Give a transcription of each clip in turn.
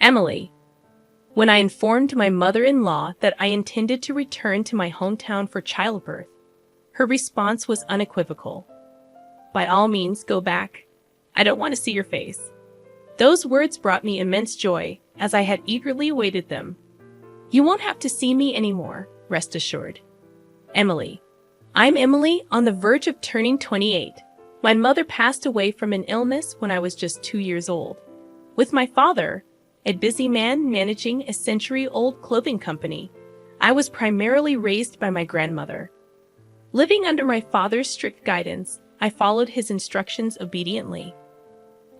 Emily. When I informed my mother-in-law that I intended to return to my hometown for childbirth, her response was unequivocal. By all means, go back. I don't want to see your face. Those words brought me immense joy, as I had eagerly awaited them. You won't have to see me anymore, rest assured. Emily. I'm Emily, on the verge of turning 28. My mother passed away from an illness when I was just 2 years old. With my father, a busy man managing a century-old clothing company, I was primarily raised by my grandmother. Living under my father's strict guidance, I followed his instructions obediently.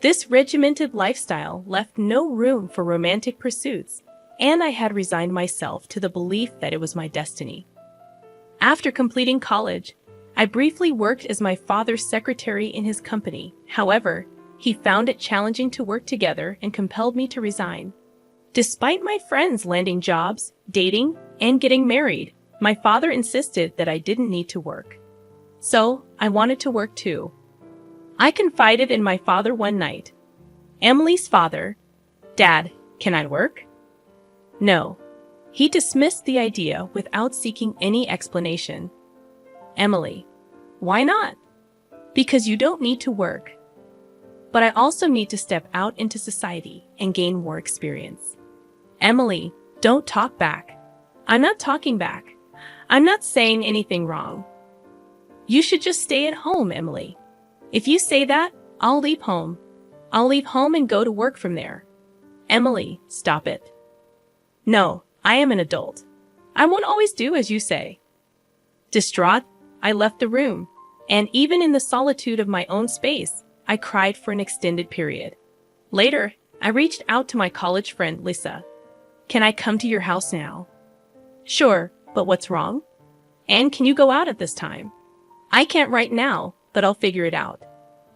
This regimented lifestyle left no room for romantic pursuits, and I had resigned myself to the belief that it was my destiny. After completing college, I briefly worked as my father's secretary in his company. However, he found it challenging to work together and compelled me to resign. Despite my friends landing jobs, dating, and getting married, my father insisted that I didn't need to work. So, I wanted to work too. I confided in my father one night. Emily's father, Dad, can I work? No. He dismissed the idea without seeking any explanation. Emily, why not? Because you don't need to work. But I also need to step out into society and gain more experience. Emily, don't talk back. I'm not talking back. I'm not saying anything wrong. You should just stay at home, Emily. If you say that, I'll leave home. I'll leave home and go to work from there. Emily, stop it. No, I am an adult. I won't always do as you say. Distraught, I left the room, and even in the solitude of my own space, I cried for an extended period. Later, I reached out to my college friend, Lisa. Can I come to your house now? Sure, but what's wrong? And can you go out at this time? I can't right now, but I'll figure it out.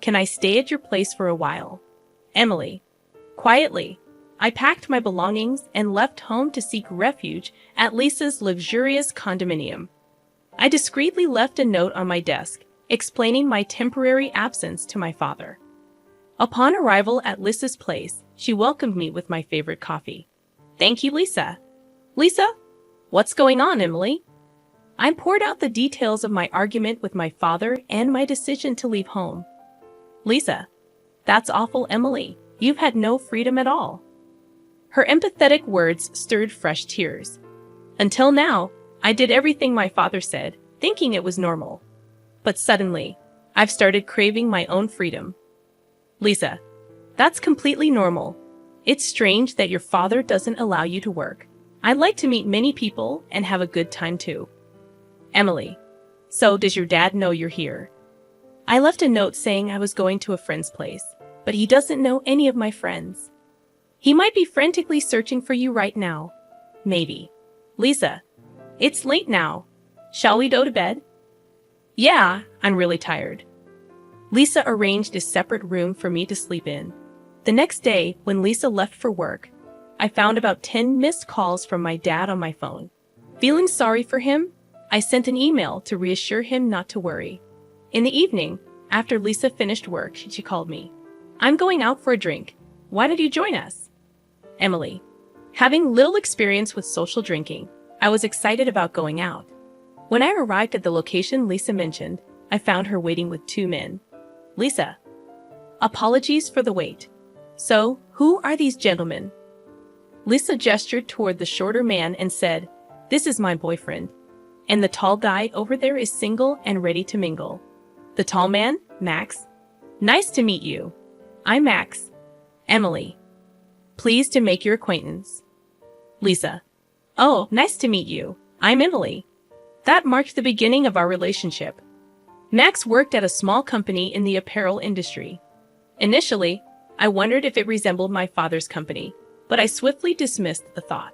Can I stay at your place for a while? Emily. Quietly, I packed my belongings and left home to seek refuge at Lisa's luxurious condominium. I discreetly left a note on my desk, explaining my temporary absence to my father. Upon arrival at Lisa's place, she welcomed me with my favorite coffee. Thank you, Lisa. Lisa? What's going on, Emily? I poured out the details of my argument with my father and my decision to leave home. Lisa, that's awful, Emily. You've had no freedom at all. Her empathetic words stirred fresh tears. Until now, I did everything my father said, thinking it was normal. But suddenly, I've started craving my own freedom. Lisa, that's completely normal. It's strange that your father doesn't allow you to work. I'd like to meet many people and have a good time too. Emily, so does your dad know you're here? I left a note saying I was going to a friend's place, but he doesn't know any of my friends. He might be frantically searching for you right now. Maybe. Lisa, it's late now. Shall we go to bed? Yeah, I'm really tired. Lisa arranged a separate room for me to sleep in. The next day, when Lisa left for work, I found about 10 missed calls from my dad on my phone. Feeling sorry for him, I sent an email to reassure him not to worry. In the evening, after Lisa finished work, she called me. I'm going out for a drink. Why did you join us? Emily. Having little experience with social drinking, I was excited about going out. When I arrived at the location Lisa mentioned, I found her waiting with 2 men. Lisa. Apologies for the wait. So, who are these gentlemen? Lisa gestured toward the shorter man and said, This is my boyfriend. And the tall guy over there is single and ready to mingle. The tall man, Max. Nice to meet you. I'm Max. Emily. Pleased to make your acquaintance. Lisa. Oh, nice to meet you. I'm Emily. That marked the beginning of our relationship. Max worked at a small company in the apparel industry. Initially, I wondered if it resembled my father's company, but I swiftly dismissed the thought.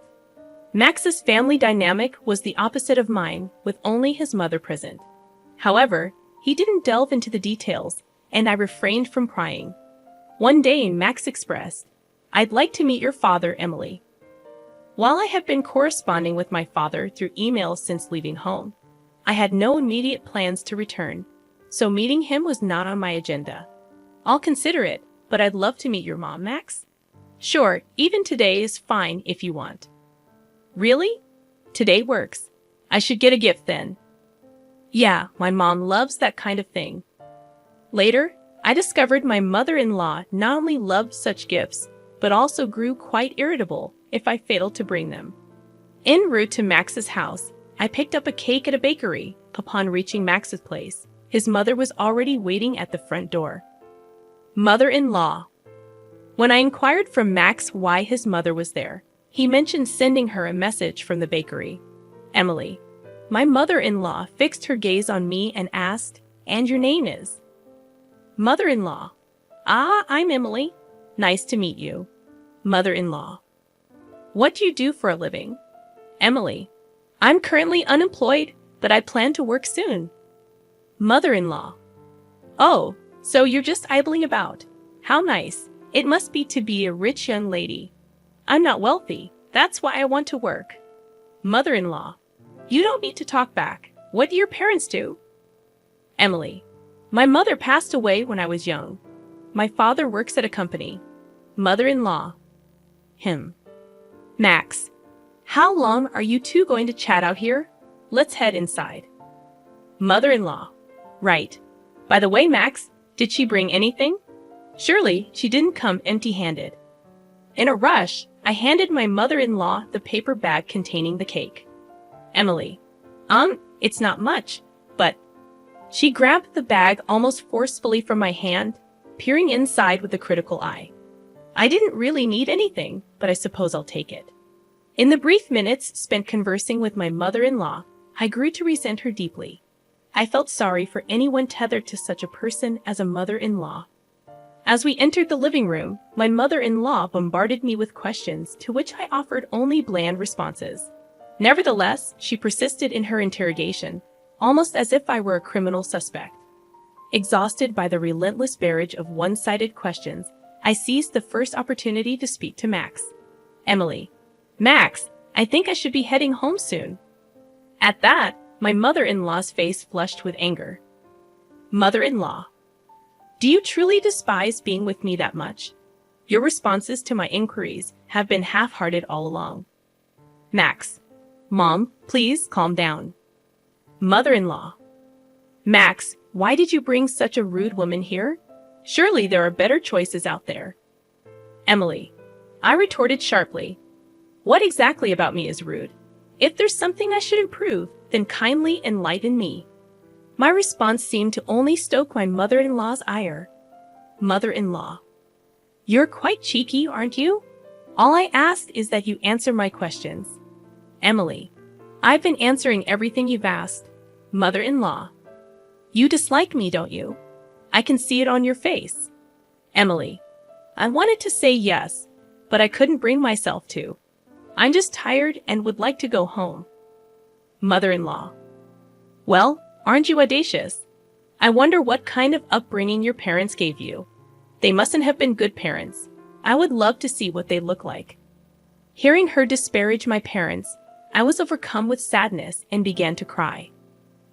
Max's family dynamic was the opposite of mine, with only his mother present. However, he didn't delve into the details, and I refrained from prying. One day, Max expressed, I'd like to meet your father, Emily. While I have been corresponding with my father through email since leaving home, I had no immediate plans to return, so meeting him was not on my agenda. I'll consider it, but I'd love to meet your mom, Max. Sure, even today is fine if you want. Really? Today works. I should get a gift then. Yeah, my mom loves that kind of thing. Later, I discovered my mother-in-law not only loved such gifts, but also grew quite irritable if I failed to bring them. En route to Max's house, I picked up a cake at a bakery. Upon reaching Max's place, his mother was already waiting at the front door. Mother-in-law. When I inquired from Max why his mother was there, he mentioned sending her a message from the bakery. Emily. My mother-in-law fixed her gaze on me and asked, "And your name is?" Mother-in-law. Ah, I'm Emily. Nice to meet you. Mother-in-law. What do you do for a living? Emily. I'm currently unemployed, but I plan to work soon. Mother-in-law. Oh, so you're just idling about. How nice. It must be to be a rich young lady. I'm not wealthy. That's why I want to work. Mother-in-law. You don't need to talk back. What do your parents do? Emily. My mother passed away when I was young. My father works at a company. Mother-in-law. Him. Max. How long are you two going to chat out here? Let's head inside. Mother-in-law. Right. By the way, Max, did she bring anything? Surely she didn't come empty-handed. In a rush, I handed my mother-in-law the paper bag containing the cake. Emily. It's not much, but... She grabbed the bag almost forcefully from my hand, peering inside with a critical eye. I didn't really need anything, but I suppose I'll take it. In the brief minutes spent conversing with my mother-in-law, I grew to resent her deeply. I felt sorry for anyone tethered to such a person as a mother-in-law. As we entered the living room, my mother-in-law bombarded me with questions to which I offered only bland responses. Nevertheless, she persisted in her interrogation, almost as if I were a criminal suspect. Exhausted by the relentless barrage of one-sided questions, I seized the first opportunity to speak to Max. Emily. Max, I think I should be heading home soon. At that, my mother-in-law's face flushed with anger. Mother-in-law. Do you truly despise being with me that much? Your responses to my inquiries have been half-hearted all along. Max. Mom, please calm down. Mother-in-law. Max, why did you bring such a rude woman here? Surely there are better choices out there. Emily. I retorted sharply. What exactly about me is rude? If there's something I should improve, then kindly enlighten me. My response seemed to only stoke my mother-in-law's ire. Mother-in-law. You're quite cheeky, aren't you? All I asked is that you answer my questions. Emily. I've been answering everything you've asked. Mother-in-law. You dislike me, don't you? I can see it on your face. Emily. I wanted to say yes, but I couldn't bring myself to. I'm just tired and would like to go home. Mother-in-law. Well, aren't you audacious? I wonder what kind of upbringing your parents gave you. They mustn't have been good parents. I would love to see what they look like. Hearing her disparage my parents, I was overcome with sadness and began to cry.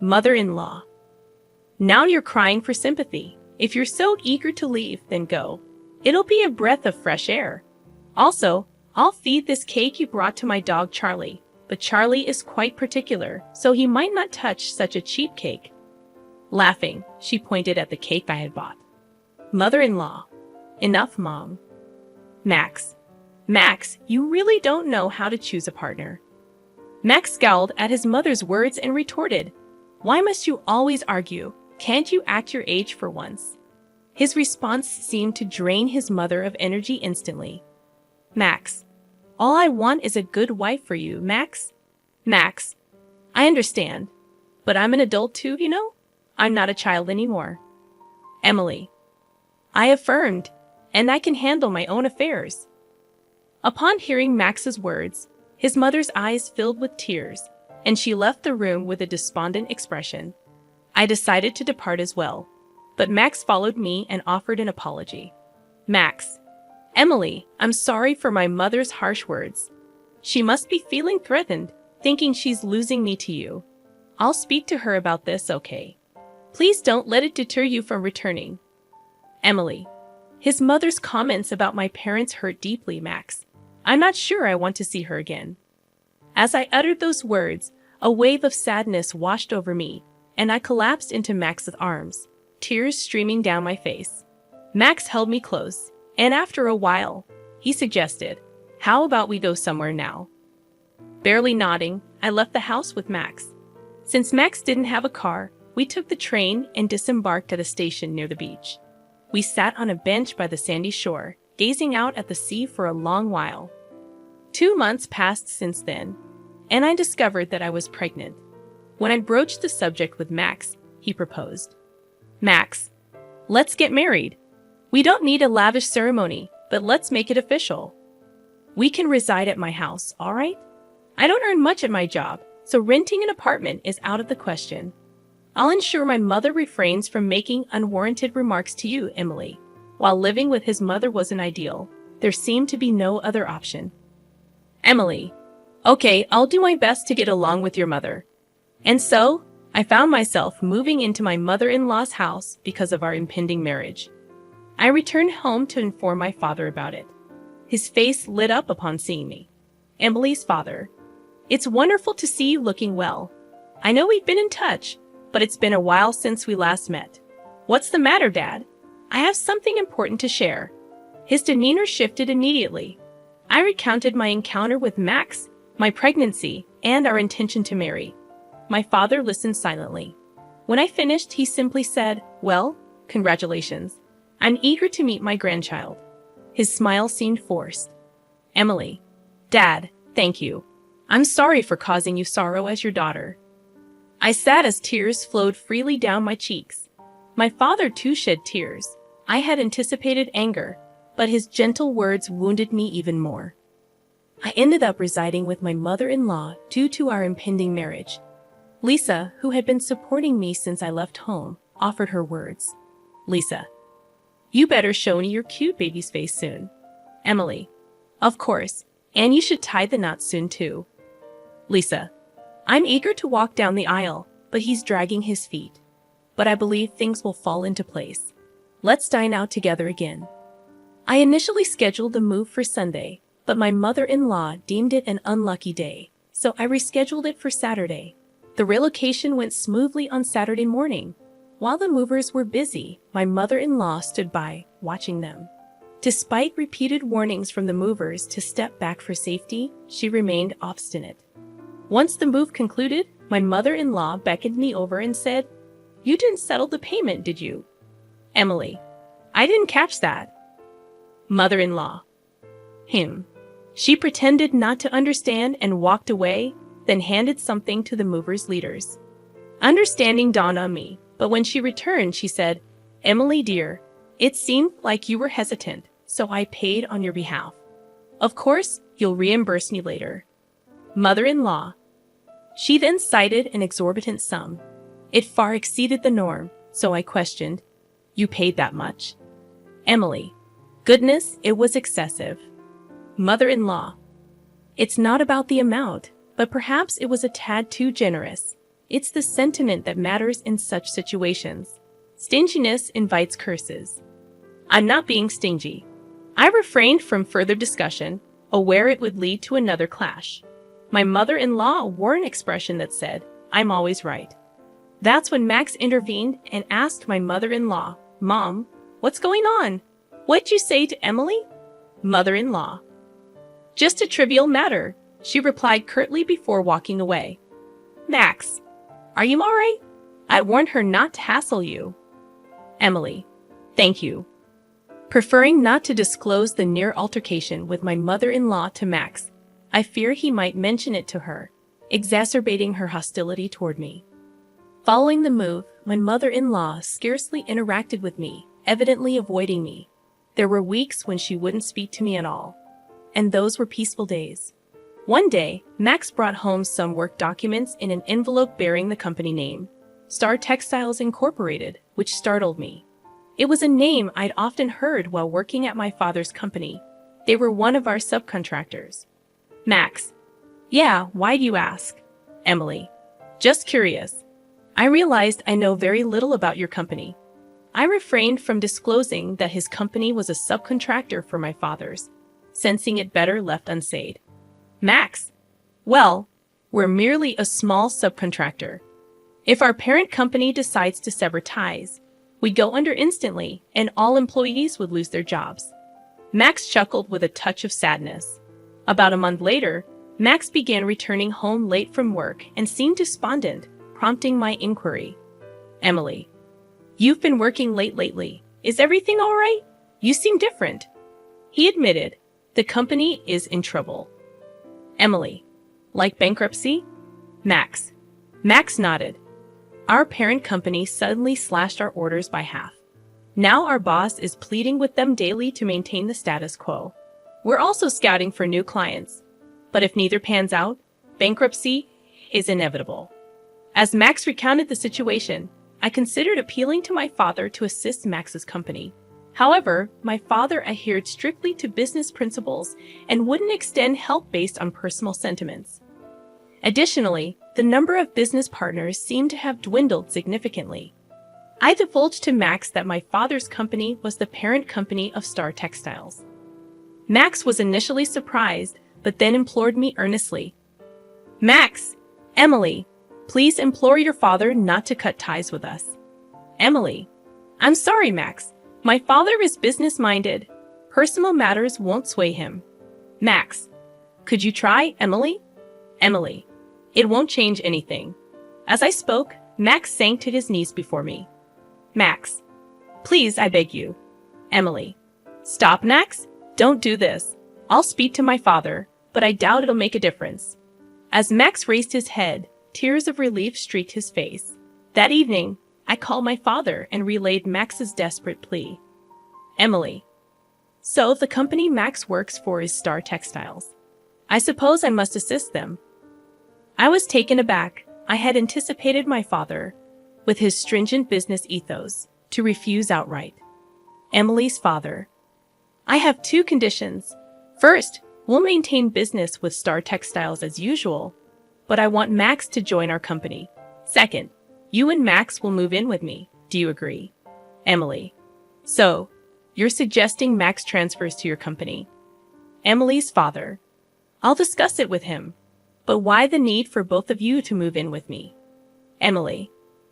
Mother-in-law. Now you're crying for sympathy. If you're so eager to leave, then go. It'll be a breath of fresh air. Also, I'll feed this cake you brought to my dog Charlie, but Charlie is quite particular, so he might not touch such a cheap cake. Laughing, she pointed at the cake I had bought. Mother-in-law. Enough, Mom. Max. Max, you really don't know how to choose a partner. Max scowled at his mother's words and retorted, Why must you always argue? Can't you act your age for once? His response seemed to drain his mother of energy instantly. Max. All I want is a good wife for you, Max. Max. I understand. But I'm an adult too, you know? I'm not a child anymore. Emily. I affirmed, and I can handle my own affairs. Upon hearing Max's words, his mother's eyes filled with tears, and she left the room with a despondent expression. I decided to depart as well, but Max followed me and offered an apology. Max. Emily, I'm sorry for my mother's harsh words. She must be feeling threatened, thinking she's losing me to you. I'll speak to her about this, okay? Please don't let it deter you from returning. Emily. His mother's comments about my parents hurt deeply, Max. I'm not sure I want to see her again. As I uttered those words, a wave of sadness washed over me, and I collapsed into Max's arms, tears streaming down my face. Max held me close, and after a while, he suggested, "How about we go somewhere now?" Barely nodding, I left the house with Max. Since Max didn't have a car, we took the train and disembarked at a station near the beach. We sat on a bench by the sandy shore, gazing out at the sea for a long while. 2 months passed since then, and I discovered that I was pregnant. When I broached the subject with Max, he proposed. "Max, let's get married. We don't need a lavish ceremony, but let's make it official. We can reside at my house, all right? I don't earn much at my job, so renting an apartment is out of the question. I'll ensure my mother refrains from making unwarranted remarks to you, Emily." While living with his mother wasn't ideal, there seemed to be no other option. Emily, "Okay, I'll do my best to get along with your mother." And so, I found myself moving into my mother-in-law's house because of our impending marriage. I returned home to inform my father about it. His face lit up upon seeing me. "Emily's father. It's wonderful to see you looking well. I know we've been in touch, but it's been a while since we last met. What's the matter, Dad? I have something important to share." His demeanor shifted immediately. I recounted my encounter with Max, my pregnancy, and our intention to marry. My father listened silently. When I finished, he simply said, "Well, congratulations. I'm eager to meet my grandchild." His smile seemed forced. "Emily, Dad, thank you. I'm sorry for causing you sorrow as your daughter." I sat as tears flowed freely down my cheeks. My father too shed tears. I had anticipated anger, but his gentle words wounded me even more. I ended up residing with my mother-in-law due to our impending marriage. Lisa, who had been supporting me since I left home, offered her words. "Lisa, you better show me your cute baby's face soon." Emily, "Of course, and you should tie the knot soon too." Lisa, "I'm eager to walk down the aisle, but he's dragging his feet. But I believe things will fall into place. Let's dine out together again." I initially scheduled the move for Sunday, but my mother-in-law deemed it an unlucky day, so I rescheduled it for Saturday. The relocation went smoothly on Saturday morning. While the movers were busy, my mother-in-law stood by, watching them. Despite repeated warnings from the movers to step back for safety, she remained obstinate. Once the move concluded, my mother-in-law beckoned me over and said, "You didn't settle the payment, did you?" Emily, "I didn't catch that." Mother-in-law, She pretended not to understand and walked away, then handed something to the movers' leaders. Understanding dawned on me, but when she returned, she said, "Emily dear, it seemed like you were hesitant, so I paid on your behalf. Of course, you'll reimburse me later." Mother-in-law. She then cited an exorbitant sum. It far exceeded the norm, so I questioned, "You paid that much?" Emily, "Goodness, it was excessive." Mother-in-law, "It's not about the amount, but perhaps it was a tad too generous. It's the sentiment that matters in such situations. Stinginess invites curses." I'm not being stingy. I refrained from further discussion, aware it would lead to another clash. My mother-in-law wore an expression that said, "I'm always right." That's when Max intervened and asked my mother-in-law, "Mom, what's going on? What'd you say to Emily?" Mother-in-law, "Just a trivial matter," she replied curtly before walking away. "Max, are you all right? I warned her not to hassle you." Emily, "Thank you." Preferring not to disclose the near altercation with my mother-in-law to Max, I fear he might mention it to her, exacerbating her hostility toward me. Following the move, my mother-in-law scarcely interacted with me, evidently avoiding me. There were weeks when she wouldn't speak to me at all. And those were peaceful days. One day, Max brought home some work documents in an envelope bearing the company name, Star Textiles Incorporated, which startled me. It was a name I'd often heard while working at my father's company. They were one of our subcontractors. Max, "Yeah, why do you ask?" Emily, "Just curious. I realized I know very little about your company." I refrained from disclosing that his company was a subcontractor for my father's, sensing it better left unsaid. Max, well, we're merely a small subcontractor. If our parent company decides to sever ties, we'd go under instantly and all employees would lose their jobs. Max chuckled with a touch of sadness. About a month later, Max began returning home late from work and seemed despondent, prompting my inquiry. Emily, you've been working late lately. Is everything all right? You seem different. He admitted, the company is in trouble. Emily, like bankruptcy? Max nodded. Our parent company suddenly slashed our orders by half. Now our boss is pleading with them daily to maintain the status quo. We're also scouting for new clients. But if neither pans out, bankruptcy is inevitable. As Max recounted the situation, I considered appealing to my father to assist Max's company. However, my father adhered strictly to business principles and wouldn't extend help based on personal sentiments. Additionally, the number of business partners seemed to have dwindled significantly. I divulged to Max that my father's company was the parent company of Star Textiles. Max was initially surprised, but then implored me earnestly. Max, Emily, please implore your father not to cut ties with us. Emily, I'm sorry, Max. My father is business-minded. Personal matters won't sway him. Max, could you try, Emily? Emily, it won't change anything. As I spoke, Max sank to his knees before me. Max, please, I beg you. Emily, stop, Max. Don't do this. I'll speak to my father, but I doubt it'll make a difference. As Max raised his head, tears of relief streaked his face. That evening, I called my father and relayed Max's desperate plea. Emily, so the company Max works for is Star Textiles. I suppose I must assist them. I was taken aback. I had anticipated my father, with his stringent business ethos, to refuse outright. Emily's father, I have two conditions. First, we'll maintain business with Star Textiles as usual, but I want Max to join our company. Second, you and Max will move in with me. Do you agree? Emily, so, you're suggesting Max transfers to your company? Emily's father, I'll discuss it with him, but why the need for both of you to move in with me? Emily,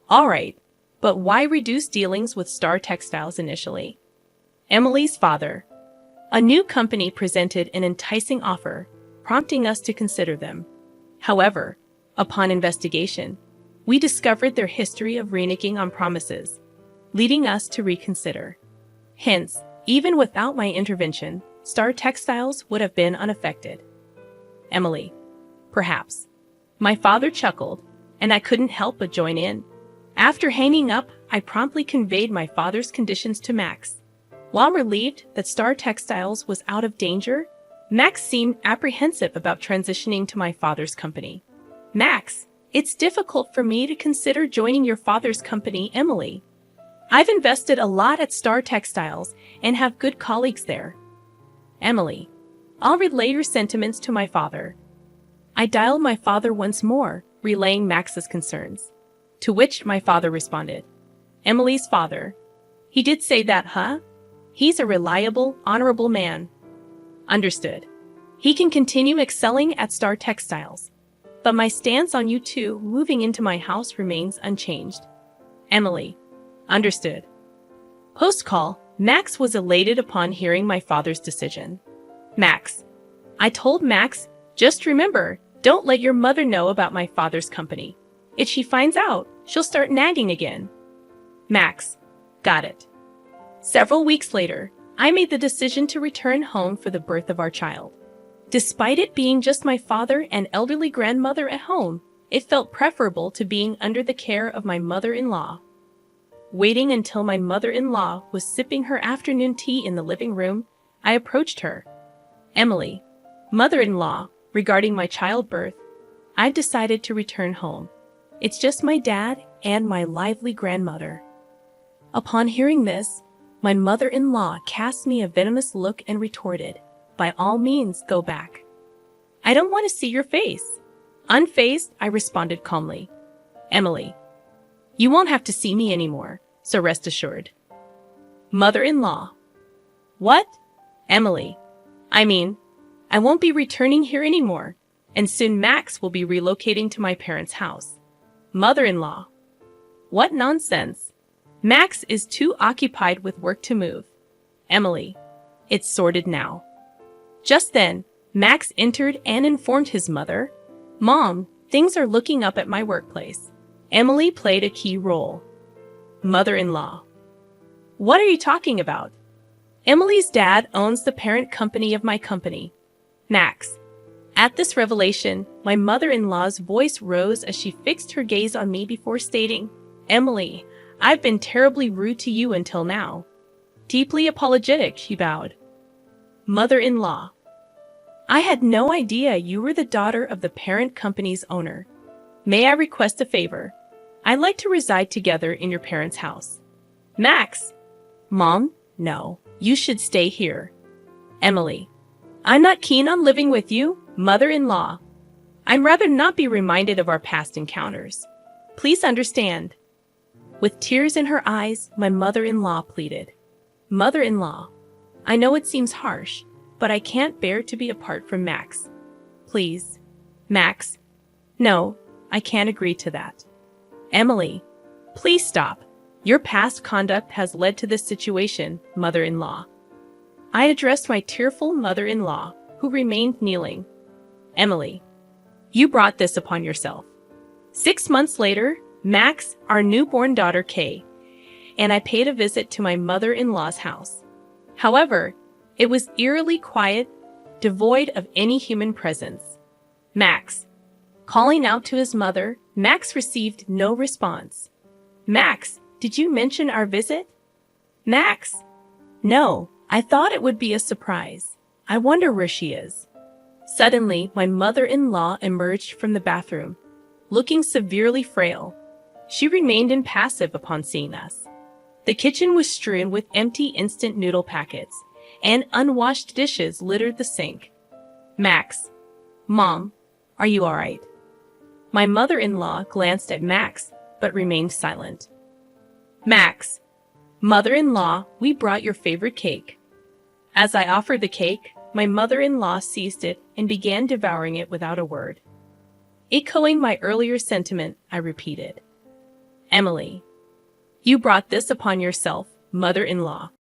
all right, but why reduce dealings with Star Textiles initially? Emily's father, a new company presented an enticing offer, prompting us to consider them. However, upon investigation, we discovered their history of reneging on promises, leading us to reconsider. Hence, even without my intervention, Star Textiles would have been unaffected. Emily, perhaps. My father chuckled, and I couldn't help but join in. After hanging up, I promptly conveyed my father's conditions to Max. While relieved that Star Textiles was out of danger, Max seemed apprehensive about transitioning to my father's company. Max, it's difficult for me to consider joining your father's company, Emily. I've invested a lot at Star Textiles and have good colleagues there. Emily, I'll relay your sentiments to my father. I dialed my father once more, relaying Max's concerns. To which my father responded, Emily's father, he did say that, huh? He's a reliable, honorable man. Understood. He can continue excelling at Star Textiles. But my stance on you two moving into my house remains unchanged. Emily. Understood. Post-call, Max was elated upon hearing my father's decision. Max. I told Max, just remember, don't let your mother know about my father's company. If she finds out, she'll start nagging again. Max. Got it. Several weeks later, I made the decision to return home for the birth of our child. Despite it being just my father and elderly grandmother at home, it felt preferable to being under the care of my mother-in-law. Waiting until my mother-in-law was sipping her afternoon tea in the living room, I approached her. Emily, mother-in-law, regarding my childbirth, I've decided to return home. It's just my dad and my lively grandmother. Upon hearing this, my mother-in-law cast me a venomous look and retorted, by all means, go back. I don't want to see your face. Unfazed, I responded calmly. Emily, you won't have to see me anymore, so rest assured. Mother-in-law. What? Emily. I won't be returning here anymore, and soon Max will be relocating to my parents' house. Mother-in-law. What nonsense. Max is too occupied with work to move. Emily. It's sorted now. Just then, Max entered and informed his mother, Mom, things are looking up at my workplace. Emily played a key role. Mother-in-law. What are you talking about? Emily's dad owns the parent company of my company. Max. At this revelation, my mother-in-law's voice rose as she fixed her gaze on me before stating, Emily, I've been terribly rude to you until now. Deeply apologetic, she bowed. Mother-in-law. I had no idea you were the daughter of the parent company's owner. May I request a favor? I'd like to reside together in your parents' house. Max. Mom, no, you should stay here. Emily. I'm not keen on living with you, mother-in-law. I'd rather not be reminded of our past encounters. Please understand. With tears in her eyes, my mother-in-law pleaded. Mother-in-law, I know it seems harsh, but I can't bear to be apart from Max. Please. Max. No, I can't agree to that. Emily. Please stop. Your past conduct has led to this situation, mother-in-law. I addressed my tearful mother-in-law, who remained kneeling. Emily. You brought this upon yourself. 6 months later, Max, our newborn daughter Kay, and I paid a visit to my mother-in-law's house. However, it was eerily quiet, devoid of any human presence. Max. Calling out to his mother, Max received no response. Max, did you mention our visit? Max. No, I thought it would be a surprise. I wonder where she is. Suddenly, my mother-in-law emerged from the bathroom, looking severely frail. She remained impassive upon seeing us. The kitchen was strewn with empty instant noodle packets, and unwashed dishes littered the sink. Max. Mom, are you all right? My mother-in-law glanced at Max, but remained silent. Max. Mother-in-law, we brought your favorite cake. As I offered the cake, my mother-in-law seized it and began devouring it without a word. Echoing my earlier sentiment, I repeated. Emily. You brought this upon yourself, mother-in-law.